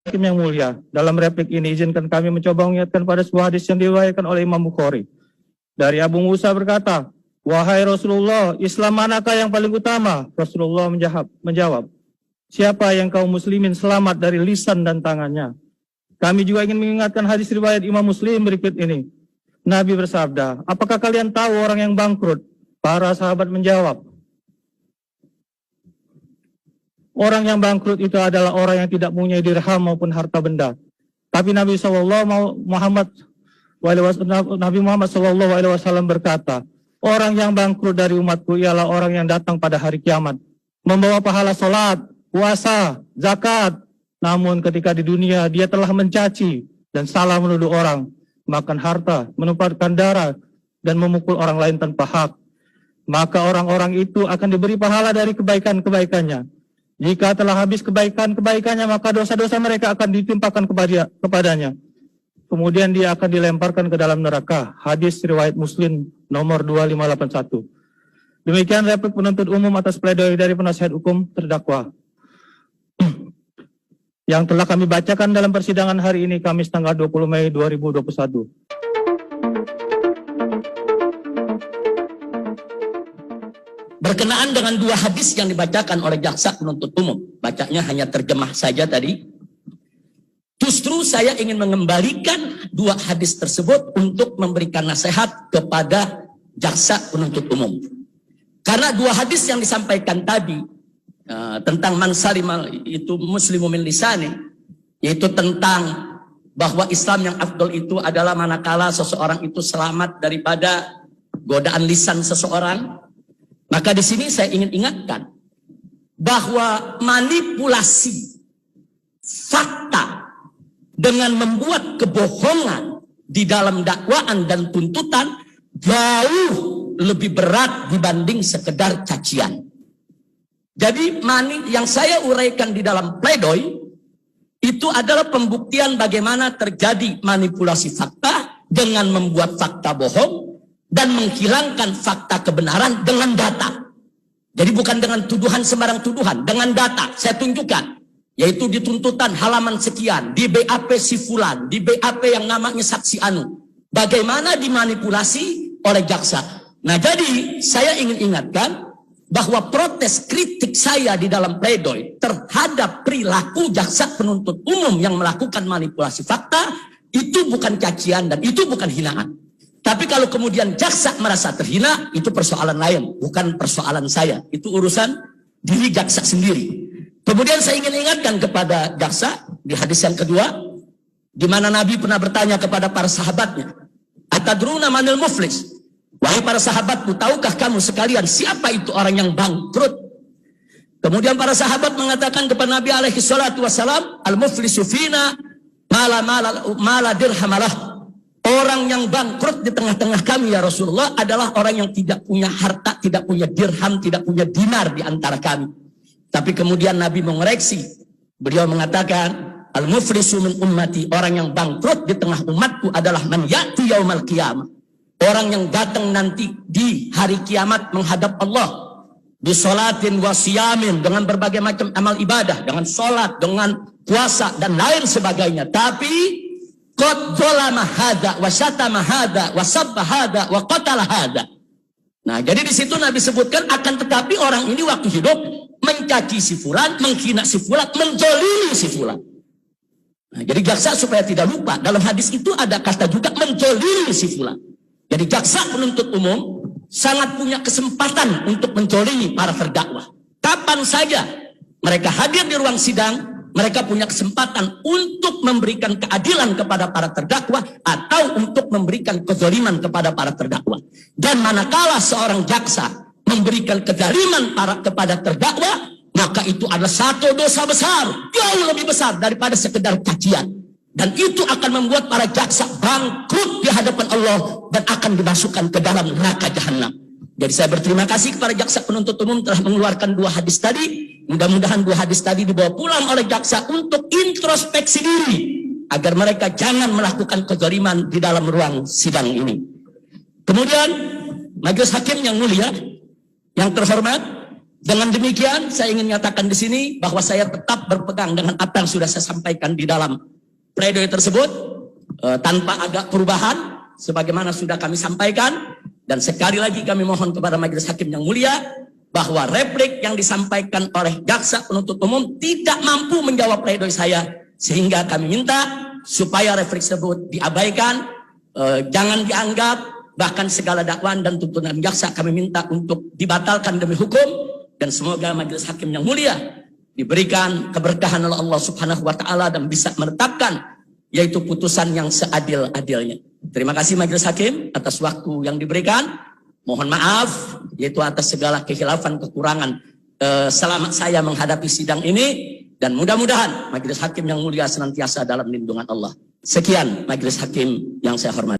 Hakim yang mulia, dalam replik ini izinkan kami mencoba mengingatkan pada sebuah hadis yang diriwayatkan oleh Imam Bukhari. Dari Abu Musa berkata, "Wahai Rasulullah, Islam manakah yang paling utama?" Rasulullah menjawab, "Siapa yang kaum muslimin selamat dari lisan dan tangannya." Kami juga ingin mengingatkan hadis riwayat Imam Muslim berikut ini. Nabi bersabda, "Apakah kalian tahu orang yang bangkrut?" Para sahabat menjawab, orang yang bangkrut itu adalah orang yang tidak punya dirham maupun harta benda. Tapi Nabi Muhammad SAW berkata, orang yang bangkrut dari umatku ialah orang yang datang pada hari kiamat, membawa pahala sholat, puasa, zakat. Namun ketika di dunia dia telah mencaci dan salah menuduh orang, makan harta, menumpahkan darah, dan memukul orang lain tanpa hak. Maka orang-orang itu akan diberi pahala dari kebaikan-kebaikannya. Jika telah habis kebaikan-kebaikannya, maka dosa-dosa mereka akan ditimpakan kepadanya. Kemudian dia akan dilemparkan ke dalam neraka. Hadis riwayat Muslim nomor 2581. Demikian replik penuntut umum atas pledoi dari penasihat hukum terdakwa yang telah kami bacakan dalam persidangan hari ini, Kamis tanggal 20 Mei 2021. Berkenaan dengan dua hadis yang dibacakan oleh jaksa penuntut umum, bacanya hanya terjemah saja tadi. Justru saya ingin mengembalikan dua hadis tersebut untuk memberikan nasihat kepada jaksa penuntut umum. Karena dua hadis yang disampaikan tadi tentang man salima itu muslimu min lisani, yaitu tentang bahwa Islam yang afdol itu adalah manakala seseorang itu selamat daripada godaan lisan seseorang. Maka di sini saya ingin ingatkan bahwa manipulasi fakta dengan membuat kebohongan di dalam dakwaan dan tuntutan jauh lebih berat dibanding sekedar cacian. Jadi yang saya uraikan di dalam pledoi itu adalah pembuktian bagaimana terjadi manipulasi fakta dengan membuat fakta bohong dan menghilangkan fakta kebenaran dengan data. Jadi bukan dengan tuduhan sembarang tuduhan, dengan data. Saya tunjukkan, yaitu di tuntutan halaman sekian, di BAP si fulan, di BAP yang namanya saksi anu. Bagaimana dimanipulasi oleh jaksa. Nah jadi saya ingin ingatkan bahwa protes kritik saya di dalam pledoi terhadap perilaku jaksa penuntut umum yang melakukan manipulasi fakta itu bukan cacian dan itu bukan hinaan. Tapi kalau kemudian jaksa merasa terhina, itu persoalan lain, bukan persoalan saya. Itu urusan diri jaksa sendiri. Kemudian saya ingin ingatkan kepada jaksa di hadis yang kedua, di mana Nabi pernah bertanya kepada para sahabatnya, "Atadruna manil muflis?" Wahai para sahabatku, tahukah kamu sekalian siapa itu orang yang bangkrut? Kemudian para sahabat mengatakan kepada Nabi alaihi salatu wassalam, "Al-muflisu fina mala dirhamalah." Orang yang bangkrut di tengah-tengah kami ya Rasulullah adalah orang yang tidak punya harta, tidak punya dirham, tidak punya dinar di antara kami. Tapi kemudian Nabi mengoreksi. Beliau mengatakan, "Al-muflisu min ummati," orang yang bangkrut di tengah umatku adalah man ya'ti yaumal qiyamah. Orang yang datang nanti di hari kiamat menghadap Allah. Bisolatin wa siyamin, dengan berbagai macam amal ibadah, dengan sholat, dengan puasa dan lain sebagainya. Tapi qad zalama hadza wa syatama hadza wa sabba hadza wa qatala hadza. Nah, jadi di situ Nabi sebutkan akan tetapi orang ini waktu hidup mencaci si fulan, menghina si fulan, menjolimi si fulan. Nah, jadi jaksa supaya tidak lupa, dalam hadis itu ada kata juga menjolimi si fulan. Jadi jaksa penuntut umum sangat punya kesempatan untuk menjolimi para terdakwa. Kapan saja mereka hadir di ruang sidang, mereka punya kesempatan untuk memberikan keadilan kepada para terdakwa atau untuk memberikan kezaliman kepada para terdakwa. Dan manakala seorang jaksa memberikan kezaliman kepada terdakwa, maka itu adalah satu dosa besar, jauh lebih besar daripada sekedar cacian. Dan itu akan membuat para jaksa bangkrut di hadapan Allah dan akan dimasukkan ke dalam neraka jahanam. Jadi saya berterima kasih kepada jaksa penuntut umum telah mengeluarkan dua hadis tadi. Mudah-mudahan dua hadis tadi dibawa pulang oleh jaksa untuk introspeksi diri agar mereka jangan melakukan kezaliman di dalam ruang sidang ini. Kemudian majelis hakim yang mulia, yang terhormat, Dengan demikian, saya ingin menyatakan di sini bahwa saya tetap berpegang dengan apa yang sudah saya sampaikan di dalam pledoi tersebut, tanpa ada perubahan, sebagaimana sudah kami sampaikan. Dan sekali lagi kami mohon kepada majelis hakim yang mulia, bahwa replik yang disampaikan oleh jaksa penuntut umum tidak mampu menjawab pledoi saya, sehingga kami minta supaya replik tersebut diabaikan, jangan dianggap, bahkan segala dakwaan dan tuntutan jaksa kami minta untuk dibatalkan demi hukum. Dan semoga majelis hakim yang mulia diberikan keberkahan oleh Allah Subhanahu wa taala dan bisa menetapkan yaitu putusan yang seadil-adilnya. Terima kasih majelis hakim atas waktu yang diberikan. Mohon maaf yaitu atas segala kehilafan, kekurangan selama saya menghadapi sidang ini, dan mudah-mudahan majelis hakim yang mulia senantiasa dalam lindungan Allah. Sekian majelis hakim yang saya hormati.